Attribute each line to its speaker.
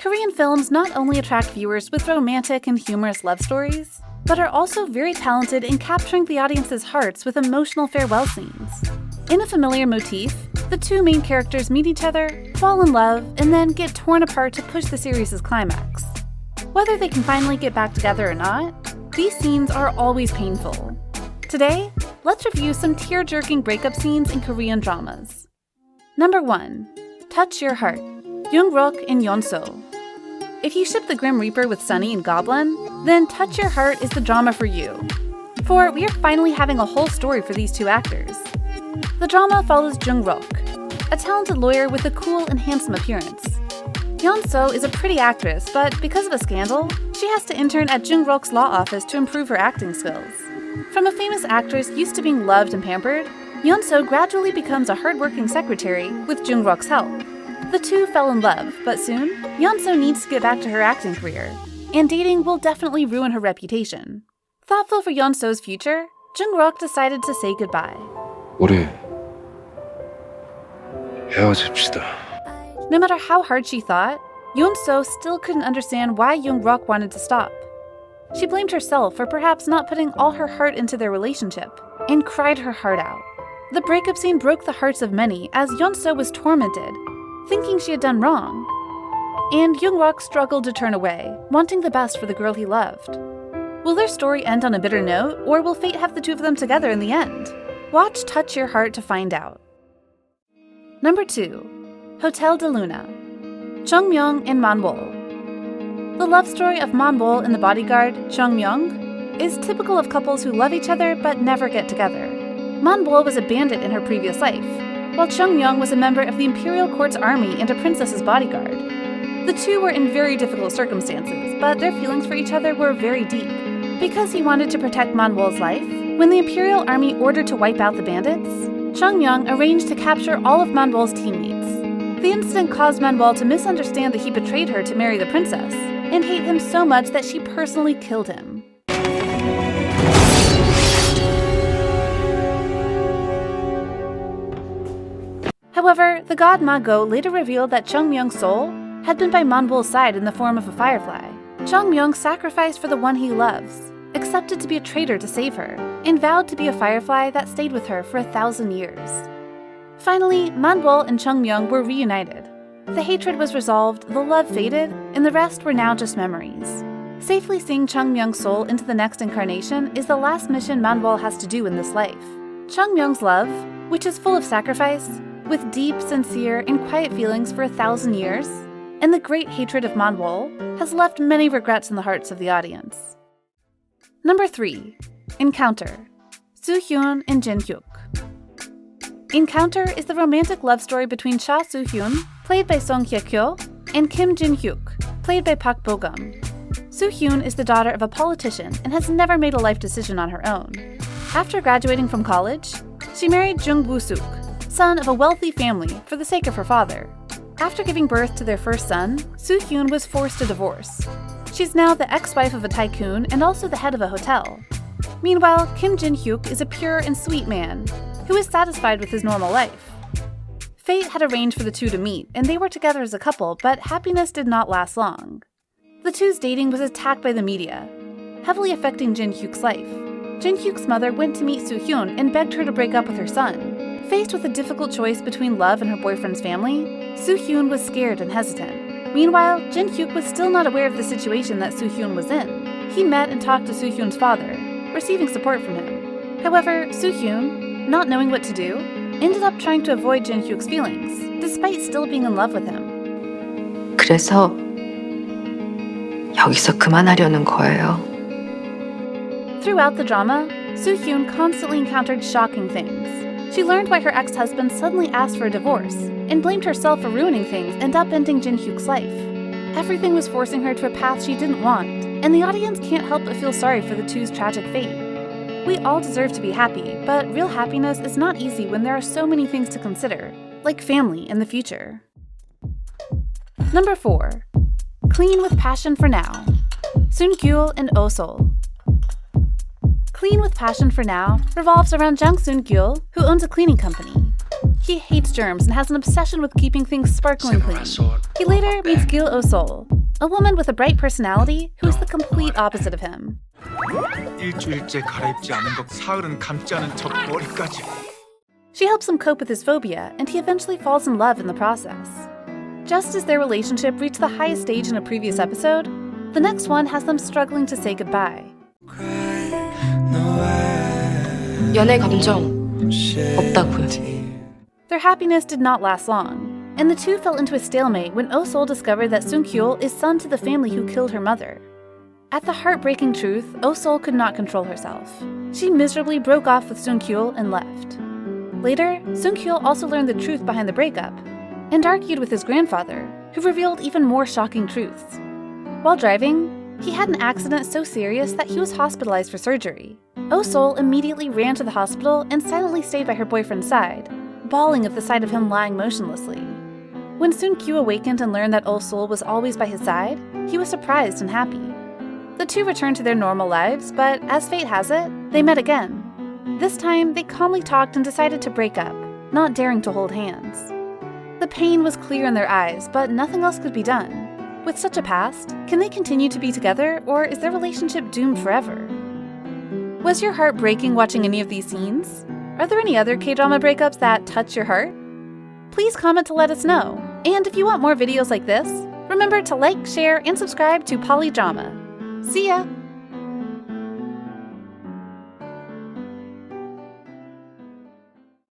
Speaker 1: Korean films not only attract viewers with romantic and humorous love stories, but are also very talented in capturing the audience's hearts with emotional farewell scenes. In a familiar motif, the two main characters meet each other, fall in love, and then get torn apart to push the series' climax. Whether they can finally get back together or not, these scenes are always painful. Today, let's review some tear-jerking breakup scenes in Korean dramas. Number 1. Touch Your Heart, Yoongrok and Yeonso. If you ship the Grim Reaper with Sunny and Goblin, then Touch Your Heart is the drama for you. For we are finally having a whole story for these two actors. The drama follows Jung-rok, a talented lawyer with a cool and handsome appearance. Yeonso is a pretty actress, but because of a scandal, she has to intern at Jung-rok's law office to improve her acting skills. From a famous actress used to being loved and pampered, Yeonso gradually becomes a hardworking secretary with Jung-rok's help. The two fell in love, but soon, Yeonso needs to get back to her acting career, and dating will definitely ruin her reputation. Thoughtful for Yeonso's future, Jung-rok decided to say goodbye.
Speaker 2: 우리 헤어집시다.
Speaker 1: No matter how hard she thought, Yeonso still couldn't understand why Jung-rok wanted to stop. She blamed herself for perhaps not putting all her heart into their relationship, and cried her heart out. The breakup scene broke the hearts of many as Yeonso was tormented, thinking she had done wrong. And Jung-rok struggled to turn away, wanting the best for the girl he loved. Will their story end on a bitter note, or will fate have the two of them together in the end? Watch Touch Your Heart to find out. Number 2. Hotel de Luna, Jung-myung and Man-wol. The love story of Man-wol and the bodyguard, Jung-myung, is typical of couples who love each other but never get together. Man-wol was a bandit in her previous life, while Jung-myung was a member of the imperial court's army and a princess's bodyguard. The two were in very difficult circumstances, but their feelings for each other were very deep. Because he wanted to protect Man-wol's life, when the imperial army ordered to wipe out the bandits, Jung-myung arranged to capture all of Man-wol's teammates. The incident caused Man-wol to misunderstand that he betrayed her to marry the princess, and hate him so much that she personally killed him. However, the god Ma-go later revealed that Jung-myung's soul had been by Man-wol's side in the form of a firefly. Jung-myung sacrificed for the one he loves, accepted to be a traitor to save her, and vowed to be a firefly that stayed with her for 1,000 years. Finally, Man-wol and Jung-myung were reunited. The hatred was resolved, the love faded, and the rest were now just memories. Safely seeing Jung-myung's soul into the next incarnation is the last mission Man-wol has to do in this life. Jung-myung's love, which is full of sacrifice, with deep, sincere, and quiet feelings for 1,000 years, and the great hatred of Man-wol, has left many regrets in the hearts of the audience. Number 3. Encounter, Soo-hyun and Jin-hyuk. Encounter is the romantic love story between Cha Soo-hyun, played by Song Hye-kyo, and Kim Jin-hyuk, played by Park Bo-gum. Soo-hyun is the daughter of a politician and has never made a life decision on her own. After graduating from college, she married Jung Woo-suk, son of a wealthy family, for the sake of her father. After giving birth to their first son, Soo-hyun was forced to divorce. She's now the ex-wife of a tycoon and also the head of a hotel. Meanwhile, Kim Jin-hyuk is a pure and sweet man who is satisfied with his normal life. Fate had arranged for the two to meet, and they were together as a couple, but happiness did not last long. The two's dating was attacked by the media, heavily affecting Jin-hyuk's life. Jin-hyuk's mother went to meet Soo-hyun and begged her to break up with her son. Faced with a difficult choice between love and her boyfriend's family, Soo-hyun was scared and hesitant. Meanwhile, Jin-hyuk was still not aware of the situation that Soo-hyun was in. He met and talked to Soo-hyun's father, receiving support from him. However, Soo-hyun, not knowing what to do, ended up trying to avoid Jin-hyuk's feelings, despite still being in love with him.
Speaker 3: 그래서 여기서 그만하려는 거예요.
Speaker 1: Throughout the drama, Soo-hyun constantly encountered shocking things. She learned why her ex-husband suddenly asked for a divorce, and blamed herself for ruining things and upending Jin-hyuk's life. Everything was forcing her to a path she didn't want, and the audience can't help but feel sorry for the two's tragic fate. We all deserve to be happy, but real happiness is not easy when there are so many things to consider, like family and the future. Number 4. Clean with Passion for Now, Sun-gyul and Oh-sol. Clean with Passion for Now revolves around Jang Sun-gyul, who owns a cleaning company. He hates germs and has an obsession with keeping things sparkling clean. He later meets Gil Oh-sol, a woman with a bright personality who is the complete opposite of him.
Speaker 4: 일주일째 갈아입지 않은 것 사흘은 감지 않은 저 머리까지.
Speaker 1: She helps him cope with his phobia, and he eventually falls in love in the process. Just as their relationship reached the highest stage in a previous episode, the next one has them struggling to say goodbye.
Speaker 3: 연애 감정 없다고요.
Speaker 1: Their happiness did not last long, and the two fell into a stalemate when Oh-sol discovered that Sung-kyul is son to the family who killed her mother. At the heartbreaking truth, Oh-sol could not control herself. She miserably broke off with Sung-kyul and left. Later, Sung-kyul also learned the truth behind the breakup, and argued with his grandfather, who revealed even more shocking truths. While driving, he had an accident so serious that he was hospitalized for surgery. Oh-sol immediately ran to the hospital and silently stayed by her boyfriend's side, bawling at the sight of him lying motionlessly. When Sung-kyu awakened and learned that Oh-sol was always by his side, he was surprised and happy. The two returned to their normal lives, but as fate has it, they met again. This time, they calmly talked and decided to break up, not daring to hold hands. The pain was clear in their eyes, but nothing else could be done. With such a past, can they continue to be together, or is their relationship doomed forever? Was your heart breaking watching any of these scenes? Are there any other K-drama breakups that touch your heart? Please comment to let us know. And if you want more videos like this, remember to like, share, and subscribe to bbalidrama. See ya!